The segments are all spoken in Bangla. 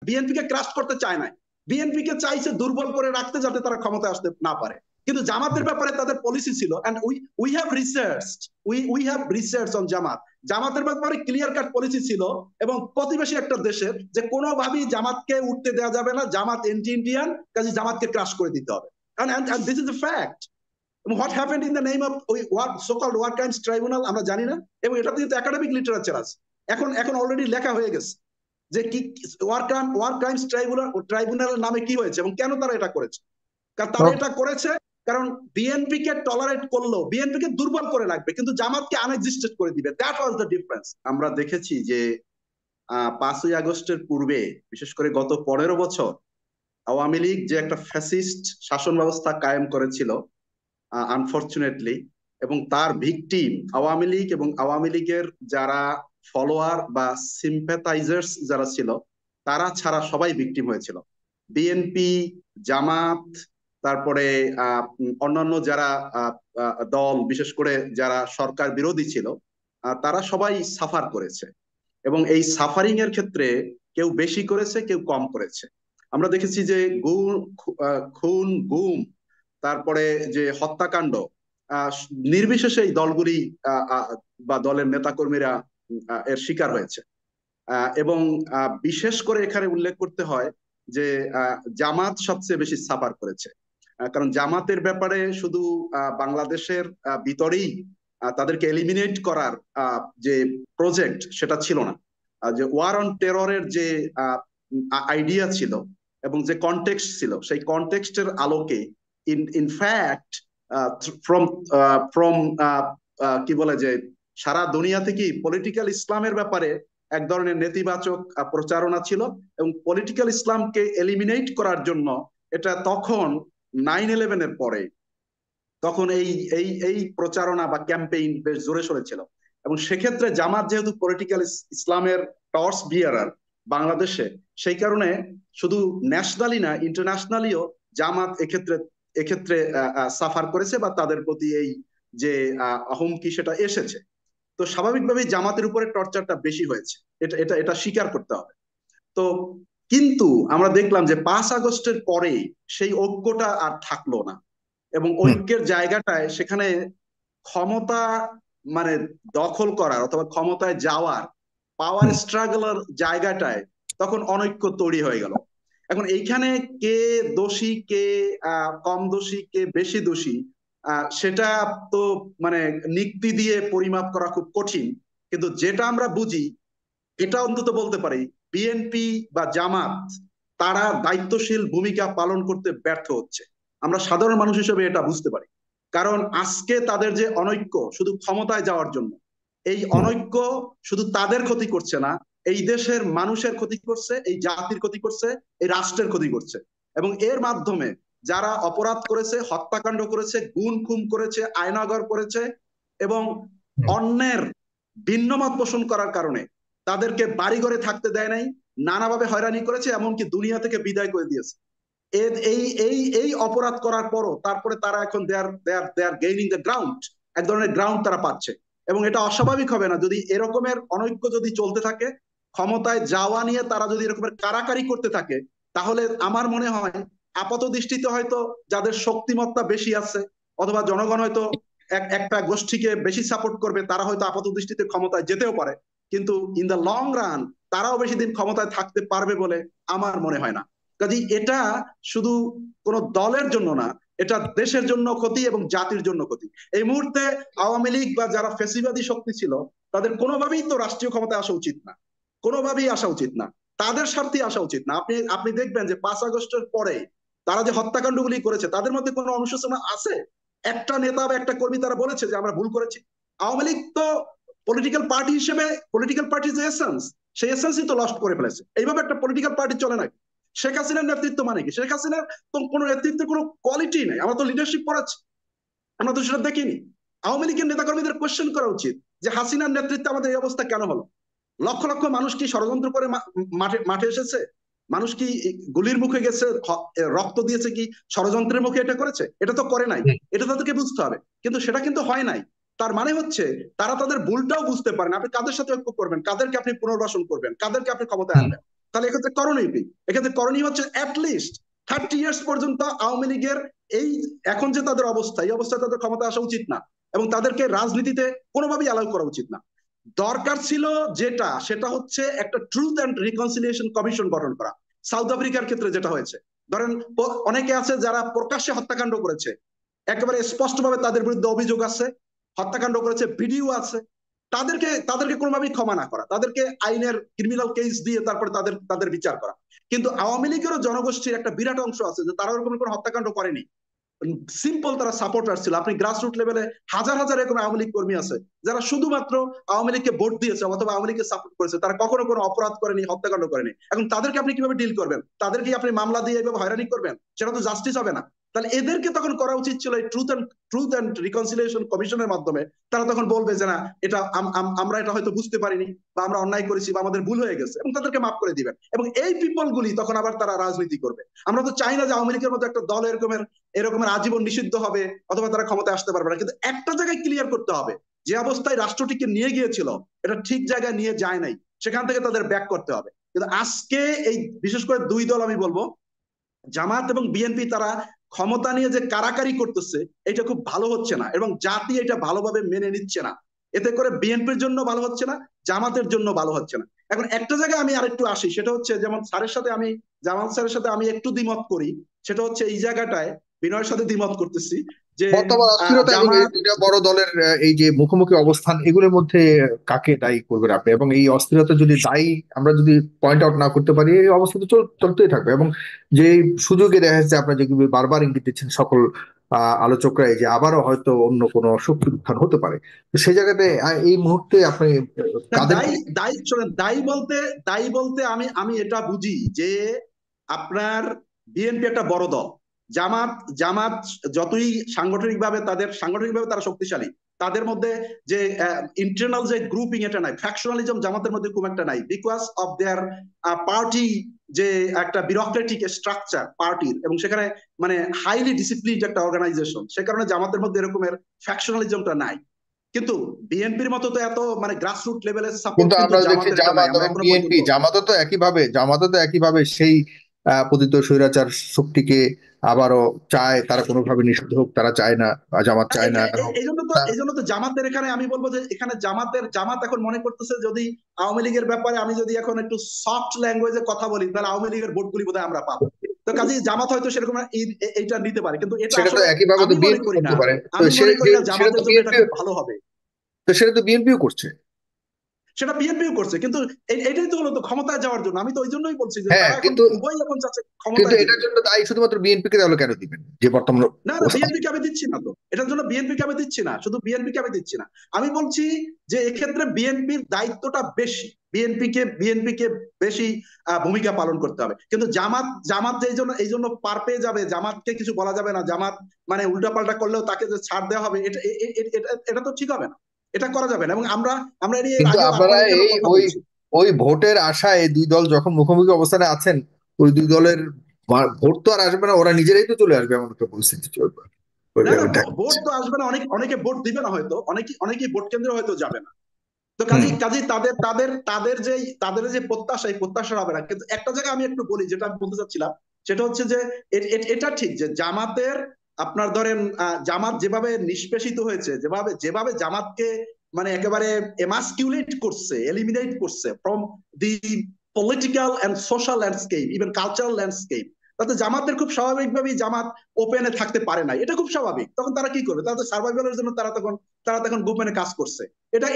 বিএনপি কে ক্রাশ করতে চায় না, বিএনপি কে চাইছে দুর্বল করে রাখতে যাতে তারা ক্ষমতায় আসতে না পারে। কিন্তু জামাতের ব্যাপারে তাদের পলিসি ছিল, and we have research on Jamaat, জামাতের ব্যাপারে ক্লিয়ার কাট পলিসি ছিল এবং প্রতিবেশী একটা দেশের যে কোনোভাবেই জামাতকে উঠতে দেওয়া যাবে না, জামাত এন্টি ইন্ডিয়ান, কাজে জামাতকে ক্রাশ করে দিতে হবে। and this is the fact. What happened in the name of so-called war crimes tribunal আমরা জানি না, এবং এটা কিন্তু একাডেমিক লিটারেচার আছে, এখন অলরেডি লেখা হয়ে গেছে যে কি ওয়ার ক্রাইমস ট্রাইব্যুনালের নামে কি হয়েছে এবং কেন তারা এটা করেছে। কারণ তারা এটা করেছে কারণ বিএনপি কে টলারেট করলো, বিএনপি কে দুর্বল করে রাখবে কিন্তু জামাতকে আনএক্সিস্টেড করে দিবে। That was the difference. আমরা দেখেছি যে 5ই আগস্টের পূর্বে, বিশেষ করে গত 15 বছর আওয়ামী লীগ যে একটা ফ্যাসিস্ট শাসন ব্যবস্থা কায়েম করেছিল আনফরচুনেটলি, এবং তার ভিকটিম আওয়ামী লীগ এবং আওয়ামী লীগের যারা ফলোয়ার বা সিম্প্যাথাইজার্স যারা ছিল তারা ছাড়া সবাই ভিকটিম হয়েছিল। বিএনপি, জামাত, তারপরে অন্যান্য যারা দল, বিশেষ করে যারা সরকার বিরোধী ছিল, তারা সবাই সাফার করেছে এবং এই সাফারিং এর ক্ষেত্রে কেউ বেশি করেছে, কেউ কম করেছে। আমরা দেখেছি যে খুন, গুম, তারপরে যে হত্যাকাণ্ড, নির্বিশেষে এই দলগুলি বা দলের নেতাকর্মীরা এর শিকার হয়েছে। এবং বিশেষ করে এখানে উল্লেখ করতে হয় যে জামাত সবচেয়ে বেশি সাফার করেছে, কারণ জামাতের ব্যাপারে শুধু বাংলাদেশের ভিতরেই তাদেরকে এলিমিনেট করার যে প্রজেক্ট সেটা ছিল না, যে ওয়ার অন টেররের যে আইডিয়া ছিল এবং যে কনটেক্সট ছিল, সেই কনটেক্সটের আলোকে ইনফ্যাক্ট ফ্রম কি বলে যে সারা দুনিয়া থেকে পলিটিক্যাল ইসলামের ব্যাপারে এক ধরনের নেতিবাচক প্রচারণা ছিল এবং পলিটিক্যাল ইসলামকে এলিমিনেট করার জন্য এটা তখন 9/11 এর পরে তখন এই প্রচারণা বা ক্যাম্পেইন বেশ জোরে সরেছিল। এবং সেক্ষেত্রে জামাত যেহেতু পলিটিক্যাল ইসলামের টর্চ বিয়ারার বাংলাদেশে, সেই কারণে শুধু ন্যাশনালি না, ইন্টারন্যাশনালিও জামাত এক্ষেত্রে সাফার করেছে বা তাদের প্রতি এই যে হুমকি সেটা এসেছে। তো স্বাভাবিকভাবেই জামাতের উপরে টর্চারটা বেশি হয়েছে, এটা স্বীকার করতে হবে। তো কিন্তু আমরা দেখলাম যে 5 আগস্টের পরে সেই ঐক্যটা আর থাকলো না এবং ঐক্যের জায়গাটায় সেখানে ক্ষমতা মানে দখল করার অথবা ক্ষমতায় যাওয়ার পাওয়ার স্ট্রাগলের জায়গাটায় তখন অনৈক্য তৈরি হয়ে গেল। এখন এইখানে কে দোষী, কে কম দোষী, কে বেশি দোষী, সেটা তো মানে নিক্তি দিয়ে পরিমাপ করা খুব কঠিন। কিন্তু যেটা আমরা বুঝি, এটা অন্তত বলতে পারি, বিএনপি বা জামাত তারা দায়িত্বশীল ভূমিকা পালন করতে ব্যর্থ হচ্ছে। আমরা সাধারণ মানুষ হিসেবে এটা বুঝতে পারি, কারণ আজকে তাদের যে অনৈক্য শুধু ক্ষমতায় যাওয়ার জন্য, এই অনৈক্য শুধু তাদের ক্ষতি করছে না, এই দেশের মানুষের ক্ষতি করছে, এই জাতির ক্ষতি করছে, এই রাষ্ট্রের ক্ষতি করছে। এবং এর মাধ্যমে যারা অপরাধ করেছে, হত্যাকাণ্ড করেছে, গুম খুন করেছে, আয়নাঘর করেছে এবং অন্যের ভিন্নমত পোষণ করার কারণে তাদেরকে বাড়িঘরে থাকতে দেয় নাই, নানাভাবে হয়রানি করেছে, এমনকি দুনিয়া থেকে বিদায় করে দিয়েছে। এই অপরাধ করার পরও তারপরে তারা এখন দে আর গেইনিং দ্য গ্রাউন্ড, এক ধরনের গ্রাউন্ড তারা পাচ্ছে। এবং এটা অস্বাভাবিক হবে না যদি এরকমের অনৈক্য যদি চলতে থাকে, ক্ষমতায় যাওয়া নিয়ে তারা যদি এরকমের কারাকারি করতে থাকে, তাহলে আমার মনে হয় আপাত দৃষ্টিতে হয়তো যাদের শক্তিমত্তা বেশি আছে অথবা জনগণ হয়তো একটা গোষ্ঠীকে বেশি সাপোর্ট করবে, তারা হয়তো আপাত দৃষ্টিতে ক্ষমতায় যেতেও পারে, কিন্তু ইন দ্য লং রান তারাও বেশি দিন ক্ষমতায় থাকতে পারবে বলে আমার মনে হয় না। কাজেই এটা শুধু কোন দলের জন্য না, এটা দেশের জন্য ক্ষতি এবং জাতির জন্য ক্ষতি। এই মুহূর্তে আওয়ামী লীগ বা যারা ফ্যাসিবাদী শক্তি ছিল তাদের কোনোভাবেই তো রাষ্ট্রীয় ক্ষমতায় আসা উচিত না, কোনোভাবেই আসা উচিত না, তাদের স্বার্থে আসা উচিত না। আপনি দেখবেন যে 5 আগস্টের পরে তারা যে হত্যাকাণ্ডগুলি করেছে তাদের মধ্যে কোনো অনুশোচনা আছে? একটা নেতা বা একটা কর্মী তারা বলেছে যে আমরা ভুল করেছি? আওয়ামী লীগ তো পলিটিক্যাল পার্টি হিসেবে, পলিটিক্যাল পার্টির যে এসেন্স, সেই এসেন্সই তো লস্ট করে ফেলেছে। এইভাবে একটা পলিটিক্যাল পার্টি চলে নাকি? শেখ হাসিনার নেতৃত্ব মানে কি? শেখ হাসিনার তো কোনো নেতৃত্বের কোনো কোয়ালিটি নেই। আমরা তো লিডারশিপ পড়াচ্ছি, আমরা তো সেটা দেখিনি। আওয়ামী লীগের নেতাকর্মীদের কোয়েশ্চেন করা উচিত যে হাসিনার নেতৃত্বে আমাদের এই অবস্থা কেন হলো? লক্ষ লক্ষ মানুষ কি ষড়যন্ত্র করে মাঠে এসেছে? মানুষ কি গুলির মুখে গেছে, রক্ত দিয়েছে কি ষড়যন্ত্রের মুখে এটা করেছে? এটা তো করে নাই, এটা তাদেরকে বুঝতে হবে। কিন্তু সেটা কিন্তু হয় নাই। তার মানে হচ্ছে তারা তাদের ভুলটাও বুঝতে পারেন। আপনি কাদের সাথে ঐক্য করবেন, কাদেরকে আপনি পুনর্বাসন করবেন, কাদেরকে আপনি ক্ষমতায় আনবেন, তাহলে এক্ষেত্রে করণীয় কি? এক্ষেত্রে করণীয় হচ্ছে অ্যাটলিস্ট 30 ইয়ার্স পর্যন্ত আওয়ামী লীগের এই এখন যে তাদের অবস্থা, এই অবস্থায় তাদের ক্ষমতা আসা উচিত না, এবং তাদেরকে রাজনীতিতে কোনোভাবেই অ্যালাউ করা উচিত না। দরকার ছিল যেটা, সেটা হচ্ছে একটা ট্রুথ অ্যান্ড রিকনসিলিয়েশন কমিশন গঠন করা। সাউথ আফ্রিকার ক্ষেত্রে যেটা হয়েছে, ধরেন অনেকে আছে যারা প্রকাশ্যে হত্যাকাণ্ড করেছে, একেবারে স্পষ্টভাবে তাদের বিরুদ্ধে অভিযোগ আছে, হত্যাকাণ্ড করেছে, ভিডিও আছে, তাদেরকে কোনোভাবেই ক্ষমা না করা, তাদেরকে আইনের ক্রিমিনাল কেস দিয়ে তারপরে তাদের বিচার করা। কিন্তু আওয়ামী লীগেরও জনগোষ্ঠীর একটা বিরাট অংশ আছে যে তারা ওরকম কোনো হত্যাকাণ্ড করেনি, সিম্পল তারা সাপোর্টার ছিল। আপনি গ্রাসরুট লেভেলে হাজার হাজার এরকম আওয়ামী লীগ কর্মী আছে যারা শুধুমাত্র আওয়ামী লীগকে ভোট দিয়েছে অথবা আওয়ামী লীগকে সাপোর্ট করেছে, তারা কখনো কোনো অপরাধ করেনি, হত্যাকাণ্ড করেনি। এখন তাদেরকে আপনি কিভাবে ডিল করবেন? তাদেরকে আপনি মামলা দিয়ে এভাবে হয়রানি করবেন? সেটা তো জাস্টিস হবে না। তাহলে এদেরকে তখন করা উচিত ছিল এই ট্রুথ অ্যান্ড রিকনসিলিয়েশন কমিশনের মাধ্যমে। তারা তখন বলবে যে না, এটা আমরা এটা হয়তো বুঝতে পারিনি, বা আমরা অন্যায় করেছি, বা আমাদের ভুল হয়ে গেছে, এবং তাদেরকে মাফ করে দিবেন। এবং এই পিপল গুলি তখন আবার তারা রাজনীতি করবে। আমরা তো চাই না যে আওয়ামী লীগের মতো একটা দল এরকমের আজীবন নিষিদ্ধ হবে অথবা তারা ক্ষমতায় আসতে পারবে না। কিন্তু একটা জায়গায় ক্লিয়ার করতে হবে, যে অবস্থায় রাষ্ট্রটিকে নিয়ে গিয়েছিল এটা ঠিক জায়গায় নিয়ে যায় নাই, সেখান থেকে তাদের ব্যাক করতে হবে। কিন্তু আজকে এই বিশেষ করে দুই দল, আমি বলবো জামাত এবং বিএনপি, তারা ক্ষমতা নিয়ে যে কারাকারি করতেছে এটা খুব ভালো হচ্ছে না, এবং জাতি এটা ভালোভাবে মেনে নিচ্ছে না। এতে করে বিএনপির জন্য ভালো হচ্ছে না, জামাতের জন্য ভালো হচ্ছে না। এখন একটা জায়গায় আমি আরেকটু আসি, সেটা হচ্ছে যেমন স্যারের সাথে আমি, জামাত স্যারের সাথে আমি একটু দ্বিমত করি। সেটা হচ্ছে এই জায়গাটায় বিনয়ের সাথে দ্বিমত করতেছি যে বর্তমান অস্থিরতা এবং এই জামাত, দুইটা বড় দলের এই যে মুখোমুখি অবস্থান, এগুলোর মধ্যে কাকে দায়ী করবেন আপনি? এবং এই অস্থিরতা যদি দায়ী আমরা যদি পয়েন্ট আউট না করতে পারি, এই অবস্থা তো চলতেই থাকবে। এবং যে সুযোগে দেখা যাচ্ছে, আপনার যেগুলো বারবার ইঙ্গিত দিচ্ছেন সকল আলোচকরাই, যে আবারও হয়তো অন্য কোনো শক্তির উত্থান হতে পারে। তো সেই জায়গাতে এই মুহূর্তে আপনি কাদেরকে? দায়ী দায়ী শোনেন, দায়ী বলতে আমি আমি এটা বুঝি যে আপনার বিএনপি একটা বড় দল, জামাত জামাত যতই সাংগঠনিকভাবে তারা শক্তিশালী, তাদের মধ্যে যে ইন্টারনাল যে গ্রুপিং, এটা নাই, ফ্যাকশনালিজম জামাতের মধ্যে খুব একটা নাই, বিকজ অফ দেয়ার পার্টি, যে একটা বিউরোক্রেটিক স্ট্রাকচার পার্টির, এবং সেখানে মানে হাইলি ডিসিপ্লিনড একটা অর্গানাইজেশন, সে কারণে জামাতের মধ্যে এরকমের ফ্যাকশনালিজমটা নাই। কিন্তু বিএনপির মতো তো এত মানে গ্রাসরুট লেভেলের সাপোর্ট কিন্তু কিন্তু আমরা দেখছি জামাতের এটা নাই, জামাত আমরা এবং এখনো বিএনপি, পর্যন্ত। জামাতও তো একইভাবে সেই পতিত স্বৈরাচার শক্তিকে আবারও চায়। তারা কোনোভাবে নিষিদ্ধ হোক তারা চায় না, বা জামাত চায় না। এবং এই জন্য তো জামাতের এখানে আমি বলবো যে এখানে জামাত এখন মনে করতেছে, যদি আওয়ামী লীগের ব্যাপারে আমি যদি এখন একটু সফট ল্যাঙ্গুয়েজে কথা বলি, তাহলে আওয়ামী লীগের ভোটগুলি বোধহয় আমরা পাবো। তো কাজেই জামাত হয়তো সেরকম এইটা নিতে পারে, কিন্তু এটা সেটা তো আসলে একইভাবে তো আমি মনে বিএনপি করি করতে না। পারে। তো আমি মনে করি না সেটা তো জামাতের জন্য এটা বিএনপি, খুব ভালো হবে। তো সেটা তো বিএনপিও করছে। সেটা বিএনপিও করছে, কিন্তু এটাই তো হলো তো ক্ষমতায় যাওয়ার জন্য। আমি তো ওই জন্যই বলছি যে হ্যাঁ, তারা এখন কিন্তু উভয় এখন চাচ্ছে কিন্তু ক্ষমতায় যেতে। এটার জন্য দায়ী শুধুমাত্র বিএনপি কে, তাহলে কেন দিবেন যে বর্তমান না না, অবস্থা? বিএনপি কে আমি দিচ্ছি না তো, এটার জন্য বিএনপি কে আমি দিচ্ছি না, শুধু বিএনপি কে আমি দিচ্ছি না। আমি বলছি যে এক্ষেত্রে বিএনপির দায়িত্বটা বেশি, বিএনপি কে বেশি ভূমিকা পালন করতে হবে। কিন্তু জামাত যে এই জন্য পার পেয়ে যাবে, জামাতকে কিছু বলা যাবে না, জামাত মানে উল্টাপাল্টা করলেও তাকে যে ছাড় দেওয়া হবে, এটা তো ঠিক হবে না, এটা করা যাবে না। এবং আমরা আমরা এর কিন্তু আগেও আপনারা আপনাদেরকে এই কথা ওই বলছি। ওই ভোটের আশায় দুই দল যখন মুখোমুখি অবস্থানে আছেন, ওই দুই দলের ভোট তো আর আসবে না, ওরা নিজেরাই তো চলে আসবে, এমন একটা পরিস্থিতি চলবে। না না, দেখা ভোট যাচ্ছে। তো আসবে না, অনেকে ভোট দিবে না, হয়তো অনেকেই ভোট কেন্দ্রে হয়তো যাবে না। তো হুম। কাজী তাদের যে প্রত্যাশা, এই প্রত্যাশা হবে না। কিন্তু একটা জায়গায় আমি একটু বলি, যেটা আমি বলতে চাচ্ছিলাম, সেটা হচ্ছে যে এটা ঠিক যে জামাতের, আপনার ধরেন জামাত যেভাবে নিষ্পেষিত হয়েছে, যেভাবে যেভাবে জামাতকে মানে একেবারে এমাস্কিউলেট করছে, এলিমিনেট করছে from the political and social landscape, even cultural landscape, তাতে জামাতের খুব স্বাভাবিকভাবেই জামাত ওপেনে থাকতে পারে নাই। এটা খুব স্বাভাবিক। তখন তারা কি করবে? তারা তো সার্ভাইভালের জন্য তারা তখন গোপনে কাজ করছে।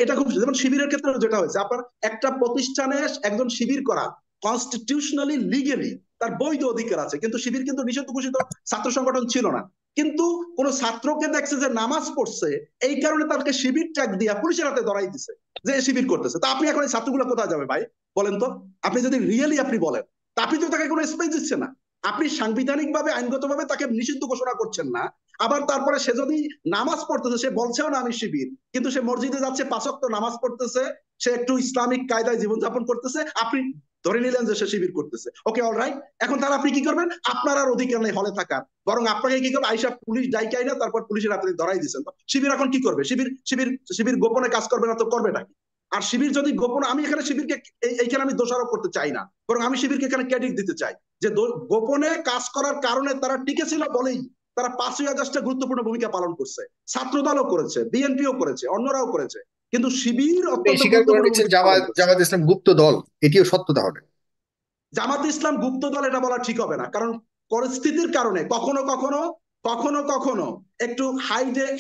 এটা খুব, যেমন শিবিরের ক্ষেত্রে যেটা হয়েছে, আপনার একটা প্রতিষ্ঠানে একজন শিবির করা কনস্টিটিউশনালি লিগেলি তার বৈধ অধিকার আছে, কিন্তু শিবির কিন্তু নিষিদ্ধ ঘোষিত ছাত্র সংগঠন ছিল না। কিন্তু কোন ছাত্রকে দেখছে যে নামাজ পড়ছে, এই কারণে তাকে শিবির ট্যাগ দিয়া পুলিশের হাতে ধরাই দিছে যে শিবির করতেছে। তা আপনি এখন এই ছাত্রগুলো কোথায় যাবে ভাই, বলেন তো? আপনি যদি রিয়েলি আপনি বলেন, তা আপনি তো তাকে কোনো স্পেস দিচ্ছেন না। আপনি সাংবিধানিক ভাবে, আইনগত ভাবে তাকে নিষিদ্ধ ঘোষণা করছেন না। আবার তারপরে সে যদি নামাজ পড়তেছে, সে বলছেও না আমি শিবির, কিন্তু সে মসজিদে যাচ্ছে, 5 ওয়াক্ত নামাজ পড়তেছে, সে একটু ইসলামিক কায়দায় জীবনযাপন করতেছে, আপনি ধরে নিলেন যে সে শিবির করতেছে। ওকে, অলরাইট। এখন তাহলে আপনি কি করবেন? আপনার আর অধিকার নেই হলে থাকার, বরং আপনাকে কি করবে, আইসা পুলিশ ডাইকে আইনা তারপর পুলিশের হাতে ধরাই দিচ্ছেন। শিবির এখন কি করবে? শিবির গোপনে কাজ করবে না তো করবে নাকি? আর শিবির যদি গোপন, আমি এখানে শিবিরকে এইখানে আমি দোষারোপ করতে চাই না, বরং আমি শিবিরকে এখানে ক্রেডিট দিতে চাই যে গোপনে কাজ করার কারণে তারা টিকে ছিল বলেই তারা 5ই আগস্টে গুরুত্বপূর্ণ ভূমিকা পালন করছে। ছাত্রদলও করেছে, বিএনপিও করেছে, অন্যরাও করেছে, কিন্তু শিবির আপনি অত্যন্ত স্বীকার করে গুরুত্বপূর্ণ নিচ্ছেন ভূমিকা পালন জামাত করছে। জামাত ইসলাম গুপ্ত দল, এটিও সত্য তাহলে? জামাত ইসলাম গুপ্ত দল এটা বলা ঠিক হবে না, কারণ পরিস্থিতির কারণে কখনো কখনো কখনো কখনো একটু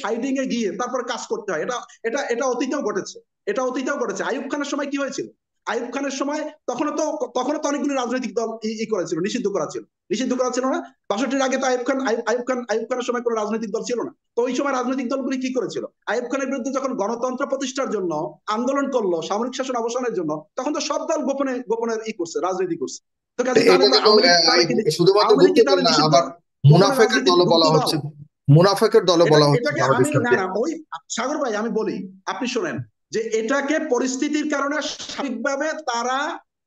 হাইডিং এ গিয়ে তারপর কাজ করতে হয়। এটা এটা এটা অতীতেও ঘটেছে, এটা অতীতেও ঘটেছে। আইয়ুব খানের সময় কি হয়েছিল? আইয়ুব খানের সময় তখনও তো অনেকগুলি রাজনৈতিক দল করেছিল, নিষিদ্ধ করা ছিল না? 62-র আগে তো আইয়ুব খানের সময় কোনো রাজনৈতিক দল ছিল না। তো ওই সময় রাজনৈতিক দলগুলি কি করেছিল? আইয়ুব খানের বিরুদ্ধে যখন গণতন্ত্র প্রতিষ্ঠার জন্য আন্দোলন করলো, সামরিক শাসন অবসানের জন্য, তখন তো সব দল গোপনে গোপনে করছে, রাজনীতি করছে। তো কাজে তাহলে এটা তো কিন্তু শুধুমাত্র আওয়ামী লীগ গুপ্ত কি দল তাহলে না, নিষিদ্ধ আবার গোপনে মুনাফেকের রাজনীতির দলও গুপ্ত বলা দল? হচ্ছে, মুনাফেকের দলও বলা হচ্ছে এটাকে জামাত আমি ইসলামকে। না ওই সাগর ভাই আমি বলি, আপনি শোনেন, যে এটাকে পরিস্থিতির কারণে স্বাভাবিকভাবে তারা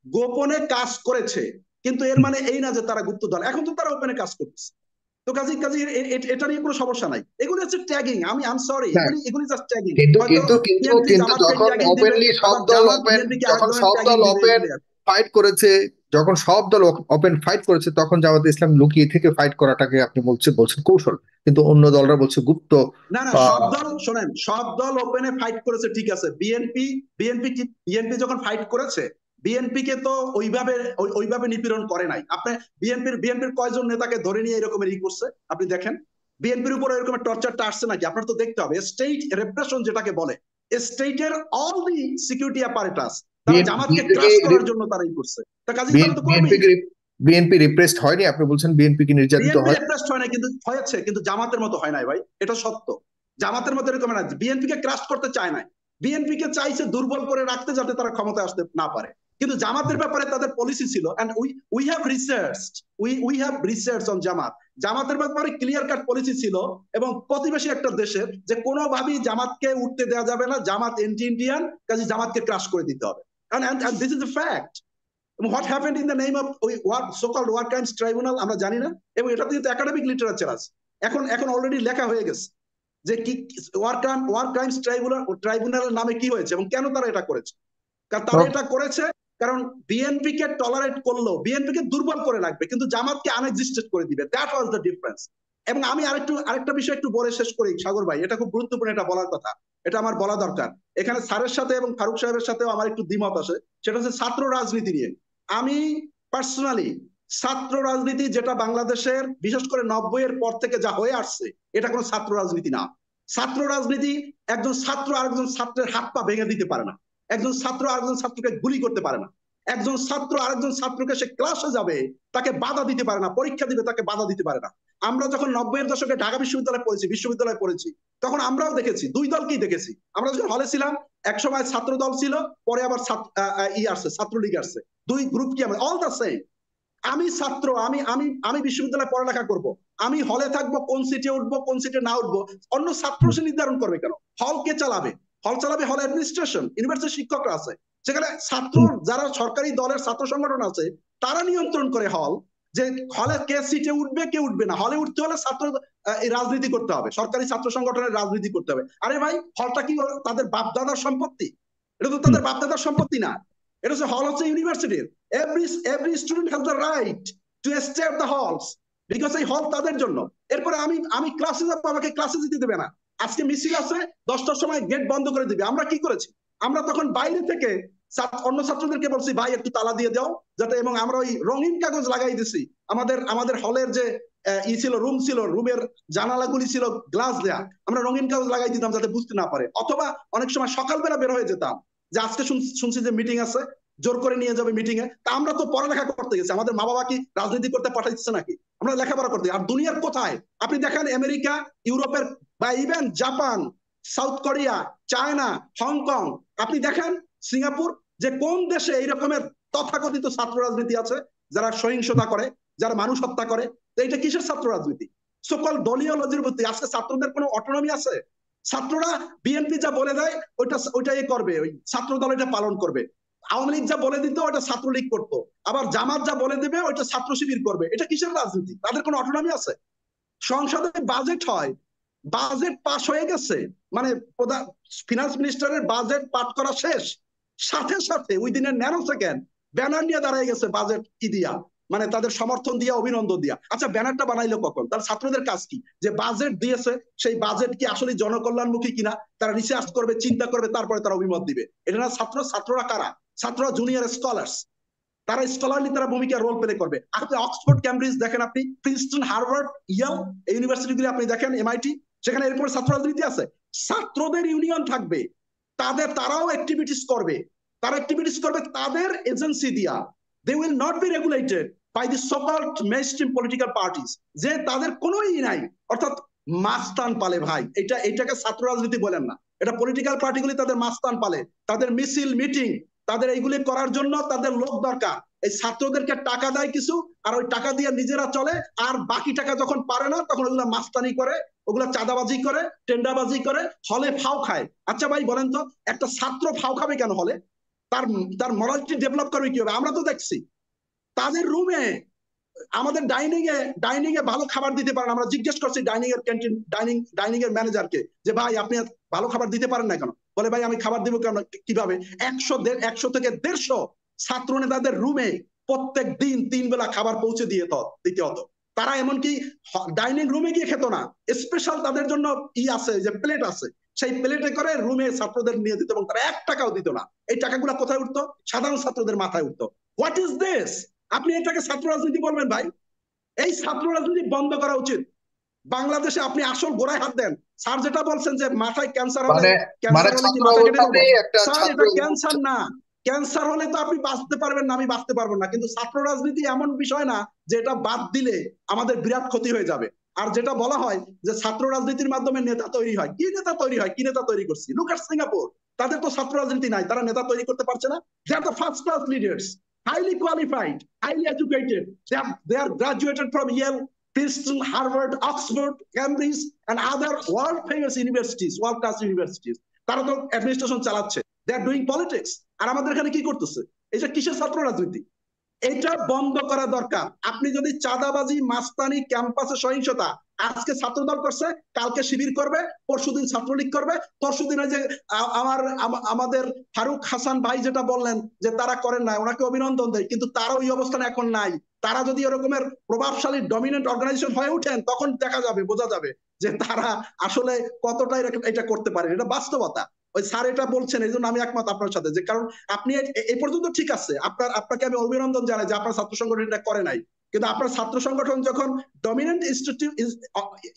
গোপনে কাজ করেছে, কিন্তু এর মানে এই না যে তারা গুপ্ত দল। এখন তো তারা ওপেনে কাজ করতেছে। তো কাজে কাজে এটা নিয়ে কোনো সমস্যা নাই, এগুলো হচ্ছে ট্যাগিং। আই এম সরি, হ্যাঁ, এগুলি জাস্ট ট্যাগিং। কিন্তু হয়তো কিন্তু কিন্তু বিএনপি কিন্তু জামাতকে যখন ট্যাগিং দিবে, ওপেনলি সব আবার দল জামাত ওপেন, বিএনপি কে আরেক যখন ধরনের সব ট্যাগিং দল দিবে, ওপেন এগুলি আর কি। ফাইট করেছে, যখন সব দল ওপেন ফাইট করেছে, তখন জামাত ইসলাম লুকিয়ে থেকে ফাইট করাটাকে আপনি বলছেন কৌশল, কিন্তু অন্য দলরা বলছে গুপ্ত। না না, সব দল শোনেন, সব দল ওপেনে ফাইট করেছে ঠিক আছে। বিএনপি যখন ফাইট করেছে, বিএনপি কে তো ওইভাবে নিপীড়ন করে নাই। আপনি বিএনপির কয়জন নেতাকে ধরে নিয়ে এরকমের করছে আপনি দেখেন? বিএনপির উপর এরকম টর্চারটা আসছে নাকি? আপনার তো দেখতে হবে। স্টেট রেপ্রেশন যেটাকে বলে, স্টেটের অল দি সিকিউরিটি অ্যাপারেটাস তারা জামাতকে বিএনপিকে ক্রাশ করার জন্য তারা করছে। তা কাজেই তারা তো করবেই। বিএনপি বিএনপি রিপ্রেসড হয়নি? আপনি বলছেন বিএনপি কি নির্যাতিত বিএনপি হয়? রেপ্রেসড হয় না, কিন্তু হয়েছে, কিন্তু জামাতের মতো হয় নাই ভাই, এটা সত্য। জামাতের মতো এরকম না, বিএনপি কে ক্রাশ করতে চায় না, বিএনপি কে চাইছে দুর্বল করে রাখতে যাতে তারা ক্ষমতায় আসতে না পারে। কিন্তু জামাতের ব্যাপারে তাদের পলিসি ছিল, and we have research on Jamaat. জামাতের ব্যাপারে ক্লিয়ার কাট পলিসি ছিল, এবং প্রতিবেশী একটা দেশের, যে কোনোভাবেই জামাতকে উঠতে দেওয়া যাবে না, জামাত এন্টি ইন্ডিয়ান, কাজে জামাতকে ক্রাশ করে দিতে হবে। and this is a fact. What happened in the name of so called war crimes tribunal আমরা জানি না, এবং এটা কিন্তু একাডেমিক লিটারেচার আছে। এখন এখন অলরেডি লেখা হয়ে গেছে যে কি ওয়ার ক্রাইমস ট্রাইব্যুনালের নামে কি হয়েছে এবং কেন তারা এটা করেছে। কারণ তারা এটা করেছে কারণ বিএনপি কে টলারেট করলো, বিএনপি কে দুর্বল করে রাখবে, কিন্তু জামাতকে আনএক্সিস্টেড করে দিবে। That was the difference. এবং আমি আরেকটা বিষয় একটু বলে শেষ করি সাগর ভাই, এটা খুব গুরুত্বপূর্ণ, এটা বলার কথা, এটা আমার বলা দরকার। এখানে স্যারের সাথে এবং ফারুক সাহেবের সাথেও আমার একটু দ্বিমত আছে, সেটা হচ্ছে ছাত্র রাজনীতি নিয়ে। আমি পার্সোনালি ছাত্র রাজনীতি যেটা বাংলাদেশের বিশেষ করে 90-এর পর থেকে যা হয়ে আসছে, এটা কোনো ছাত্র রাজনীতি না। ছাত্র রাজনীতি, একজন ছাত্র আরেকজন ছাত্রের হাত পা ভেঙে দিতে পারে না, একজন ছাত্র আরেকজন ছাত্রকে গুলি করতে পারে না, একজন ছাত্র আরেকজন ছাত্রকে সে ক্লাসে যাবে তাকে বাধা দিতে পারে না, পরীক্ষা দিবে তাকে বাধা দিতে পারে না। আমরা যখন 90-এর দশকে ঢাকা বিশ্ববিদ্যালয়ে পড়েছি, তখন আমরাও দেখেছি, দুই দলকেই দেখেছি। আমরা যখন হলে ছিলাম, এক সময় ছাত্র দল ছিল, পরে আবার ছাত্রলীগ আসছে, দুই গ্রুপ কি আমরা অল দ্য সেম। আমি ছাত্র, আমি বিশ্ববিদ্যালয়ে পড়ালেখা করব, আমি হলে থাকবো, কোন সিটে উঠবো কোন সিটে না উঠবো অন্য ছাত্র সে নির্ধারণ করবে কেন? হল কে চালাবে? হল চালাবে হল অ্যাডমিনিস্ট্রেশন, ইউনিভার্সিটির শিক্ষকরা আছে সেখানে। ছাত্র যারা সরকারি দলের ছাত্র সংগঠন আছে তারা নিয়ন্ত্রণ করে হল, যে হলে কে সিটে উঠবে কে উঠবে না। হলে উঠতে হলে ছাত্র রাজনীতি করতে হবে, সরকারি ছাত্র সংগঠনের রাজনীতি করতে হবে। আরে ভাই, হলটা কি তাদের বাপদাদার সম্পত্তি? এটা তো তাদের বাপদাদার সম্পত্তি না, এটা হচ্ছে হল হচ্ছে ইউনিভার্সিটির। every student has the right to stay at the halls, because এই হল তাদের জন্য। এরপরে আমি ক্লাসে যাবো, আমাকে ক্লাসে যেতে দেবে না। আজকে মিছিল আছে, 10টার সময় গেট বন্ধ করে দিবে। আমরা কি করেছি? আমরা তখন বাইরে থেকে অন্য ছাত্রদেরকে বলছি, ভাই একটু তালা দিয়ে দাও যাতে, এবং আমরা ওই রঙিন কাগজ লাগাই দিছি। আমাদের হলের যে রুম ছিল, রুমের জানালাগুলি ছিল গ্লাস দেয়া, আমরা রঙিন কাগজ লাগাই দিতাম যাতে বুঝতে না পারে। অথবা অনেক সময় সকালবেলা বের হয়ে যেতাম, যে আজকে শুনছি যে মিটিং আছে, জোর করে নিয়ে যাবে মিটিং এ। তা আমরা তো পড়ালেখা করতে গেছি, আমাদের মা বাবা কি রাজনীতি করতে পাঠাইছে নাকি? আমরা লেখাপড়া করতে। আর দুনিয়ার কোথায় আপনি দেখেন, আমেরিকা, ইউরোপের, বা even Japan, south Korea, China, Hong Kong, আপনি দেখেন সিঙ্গাপুর, যে কোন দেশে এই রকমের তথাকথিত ছাত্র রাজনীতি আছে, যারা সহিংসতা করে, যারা মানুষ হত্যা করে। তো এটা কিসের ছাত্র রাজনীতি? সকল দলীয় লজির প্রতি আজকে ছাত্রদের কোনো অটোনমি আছে? ছাত্ররা বিএনপি যা বলে দেয় ওইটাই করবে, ওই ছাত্র দল এটা পালন করবে। আওয়ামী লীগ যা বলে দিত ওটা ছাত্রলীগ করতো, আবার জামাত যা বলে দেবে ওইটা ছাত্র শিবির করবে। এটা কিসের রাজনীতি? তাদের কোনো অটোনমি আছে? সংসদে বাজেট হয়, বাজেট পাস হয়ে গেছে, মানে ফিনান্স মিনিস্টারের বাজেট পাঠ করা শেষ, সাথে সাথে ওই দিনের ন্যানো সেকেন্ড ব্যানার নিয়ে দাঁড়ায় গেছে বাজেট কি দিয়া, মানে তাদের সমর্থন দিয়া, অভিনন্দন দিয়া। আচ্ছা ব্যানারটা বানাইলো কখন? তার ছাত্রদের কাজ কি? যে বাজেট দিয়েছে সেই বাজেট কি আসলে জনকল্যাণমুখী কিনা তারা রিসার্চ করবে, চিন্তা করবে, তারপরে তারা অভিমত দিবে। এটা না ছাত্ররা কারা? ছাত্ররা জুনিয়র স্কলার্স, তারা স্কলারলি তারা ভূমিকা রোল প্লে করবে। আপনি অক্সফোর্ড, ক্যামব্রিজ দেখেন, আপনি প্রিন্সটন, হার্ভার্ড, ইয়েল এই ইউনিভার্সিটিগুলি আপনি দেখেন, এমআইটি, সেখানে এরপর ছাত্র রাজনীতি আছে। ছাত্রদের ইউনিয়ন থাকবে, তারাও অ্যাক্টিভিটিস করবে, তারা অ্যাক্টিভিটিস করবে তাদের এজেন্সি দিয়া। They will not be regulated by the so called mainstream political parties, যে তাদের কোনোই নাই, অর্থাৎ মাস্তান পালে ভাই। এটাকে ছাত্র রাজনীতি বলেন না, এটা পলিটিক্যাল পার্টিগুলি তাদের মাস্তান পালে, তাদের মিছিল মিটিং, তাদের এইগুলি করার জন্য তাদের লোক দরকার। এই ছাত্রদেরকে টাকা দেয় কিছু, আর ওই টাকা দিয়ে নিজেরা চলে, আর বাকি টাকা যখন পারে না তখন ওগুলা মাস্তানি করে, ওগুলা চাঁদাবাজি করে, টেন্ডারবাজি করে, হলে ফাও খায়। আচ্ছা ভাই বলেন তো, একটা ছাত্র ফাও খাবে কেন হলে? তার তার মরালিটি ডেভেলপ করবে কি হবে? আমরা তো দেখছি তাদের রুমে, আমাদের ডাইনিং এ ভালো খাবার দিতে পারেন। আমরা জিজ্ঞেস করছি ডাইনিং এর ক্যান্টিন, ডাইনিং এর ম্যানেজারকে যে ভাই আপনি ভালো খাবার দিতে পারেন না কেন? বলে ভাই আমি খাবার দিব কেন, কিভাবে? 100 থেকে 150 ছাত্র নেতাদের রুমে প্রত্যেক দিন 3 বেলা খাবার পৌঁছে দিতে হতো। তারা এমনকি ডাইনিং রুমে গিয়ে খেত না, স্পেশাল তাদের জন্য আছে, যে প্লেট আছে, সেই প্লেটে করে রুমে ছাত্রদের নিয়ে দিত, এবং তারা 1 টাকাও দিত না। এই টাকাগুলো কোথায় উঠতো? সাধারণ ছাত্রদের মাথায় উঠতো। What is this? আপনি এটাকে ছাত্র রাজনীতি বলবেন ভাই? এই ছাত্র রাজনীতি বন্ধ করা উচিত বাংলাদেশে। আপনি আসল গোড়ায় হাত দেন। স্যার যেটা বলছেন যে মাথায় ক্যান্সার হলে, মানে ক্যান্সার হলে কি ছাত্র মাথা কেটে অবস্থানে দেবো? একটা স্যার ছাত্র এটা ক্যান্সার না। ক্যান্সার হলে তো আপনি বাঁচতে পারবেন না, আমি বাঁচতে পারবো না, কিন্তু ছাত্র রাজনীতি এমন বিষয় না যে এটা বাদ দিলে আমাদের বিরাট ক্ষতি হয়ে যাবে। আর যেটা বলা হয় যে ছাত্র রাজনীতির মাধ্যমে নেতা তৈরি হয়, কি নেতা তৈরি হয়? কি নেতা তৈরি করছি? লুক এট সিঙ্গাপুর, তাদের তো ছাত্র রাজনীতি নাই, তারা নেতা তৈরি করতে পারছে না। They are the first class leaders, highly qualified, highly educated. They are graduated from Yale, Princeton, Harvard, Oxford, Cambridge, and other world famous universities, world class universities. তারা তো অ্যাডমিনিস্ট্রেশন চালাচ্ছে, দে আর ডুইং পলিটিক্স। আর আমাদের এখানে কি করতেছে? এটা কিসের ছাত্র রাজনীতি? এটা বন্ধ করা দরকার। আপনি যদি চাঁদাবাজি, মাস্তানি, ক্যাম্পাসে সহিংসতা, আজকে ছাত্রদল করছে, কালকে শিবির করবে, পরশুদিন ছাত্রলীগ করবে, পরশুদিন যে আমাদের ফারুক হাসান ভাই যেটা বললেন যে তারা করেন না, ওনাকে অভিনন্দন দেয়, কিন্তু তারা ওই অবস্থানে এখন নাই। তারা যদি এরকমের প্রভাবশালী ডমিনেন্ট অর্গানাইজেশন হয়ে ওঠেন, তখন দেখা যাবে, বোঝা যাবে যে তারা আসলে কতটা এটা করতে পারেন। এটা বাস্তবতা। ওই স্যার এটা বলছেন, এই জন্য আমি একমত আপনার সাথে, যে কারণ আপনি এই পর্যন্ত ঠিক আছে, আপনাকে আমি অভিনন্দন জানাই যে আপনার ছাত্র সংগঠন এটা করে নাই, কিন্তু আপনার ছাত্র সংগঠন যখন ডমিনেন্ট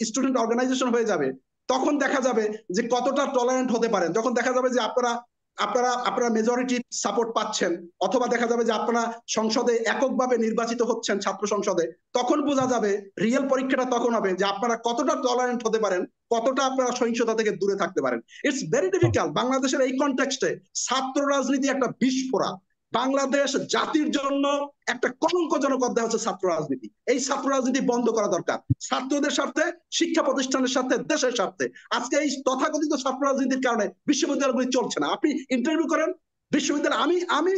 স্টুডেন্ট অর্গানাইজেশন হয়ে যাবে, তখন দেখা যাবে যে কতটা টলারেন্ট হতে পারেন। যখন দেখা যাবে যে আপনারা মেজরিটি সাপোর্ট পাচ্ছেন, অথবা দেখা যাবে যে আপনারা সংসদে এককভাবে নির্বাচিত হচ্ছেন ছাত্র সংসদে, তখন বোঝা যাবে, রিয়েল পরীক্ষাটা তখন হবে যে আপনারা কতটা টলারেন্ট হতে পারেন, কতটা আপনারা সহিংসতা থেকে দূরে থাকতে পারেন। It's very difficult. বাংলাদেশের এই কনটেক্সটে ছাত্র রাজনীতি একটা বিস্ফোরা। বাংলাদেশ জাতির জন্য একটা কলঙ্কজনক অধ্যায় হচ্ছে ছাত্র রাজনীতি। এই ছাত্র রাজনীতি বন্ধ করা দরকার, ছাত্রদের স্বার্থে, শিক্ষা প্রতিষ্ঠানের স্বার্থে, দেশের স্বার্থে। আজকে এই তথাকথিত ছাত্র রাজনীতির কারণে বিশ্ববিদ্যালয়গুলি চলছে না। আপনি ইন্টারভিউ করেন বিশ্ববিদ্যালয়, আমি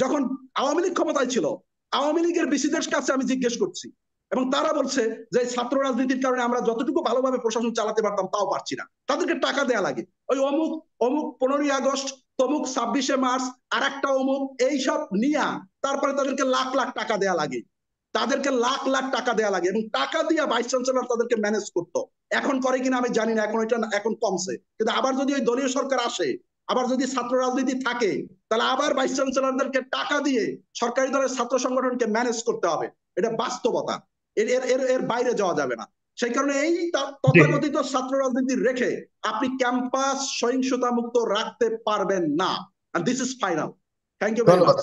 যখন আওয়ামী লীগ ক্ষমতায় ছিল, আওয়ামী লীগের বিসিদের কাছে আমি জিজ্ঞেস করছি, এবং তারা বলছে যে ছাত্র রাজনীতির কারণে আমরা যতটুকু ভালোভাবে প্রশাসন চালাতে পারতাম তাও পারছি না, তাদেরকে টাকা দেয়া লাগে। ওই অমুক অমুক 15ই আগস্ট, তমুক 26শে মার্চ, আর একটা অমুক, এইসব নিয়ে তারপরে তাদেরকে লাখ লাখ টাকা দেয়া লাগে, তাদেরকে লাখ লাখ টাকা দেয়া লাগে, এবং টাকা দিয়ে ভাইস চ্যান্সেলর তাদেরকে ম্যানেজ করতো। এখন করে কিনা আমি জানি না, এখন কমছে। কিন্তু আবার যদি ওই দলীয় সরকার আসে, আবার যদি ছাত্র রাজনীতি থাকে, তাহলে আবার ভাইস চ্যান্সেলরদেরকে টাকা দিয়ে সরকারি দলের ছাত্র সংগঠনকে ম্যানেজ করতে হবে। এটা বাস্তবতা, এর বাইরে যাওয়া যাবে না। সেই কারণে এই তথাকথিত ছাত্র রাজনীতি রেখে আপনি ক্যাম্পাস সহিংসতা মুক্ত রাখতে পারবেন না। This is final. Thank you very much.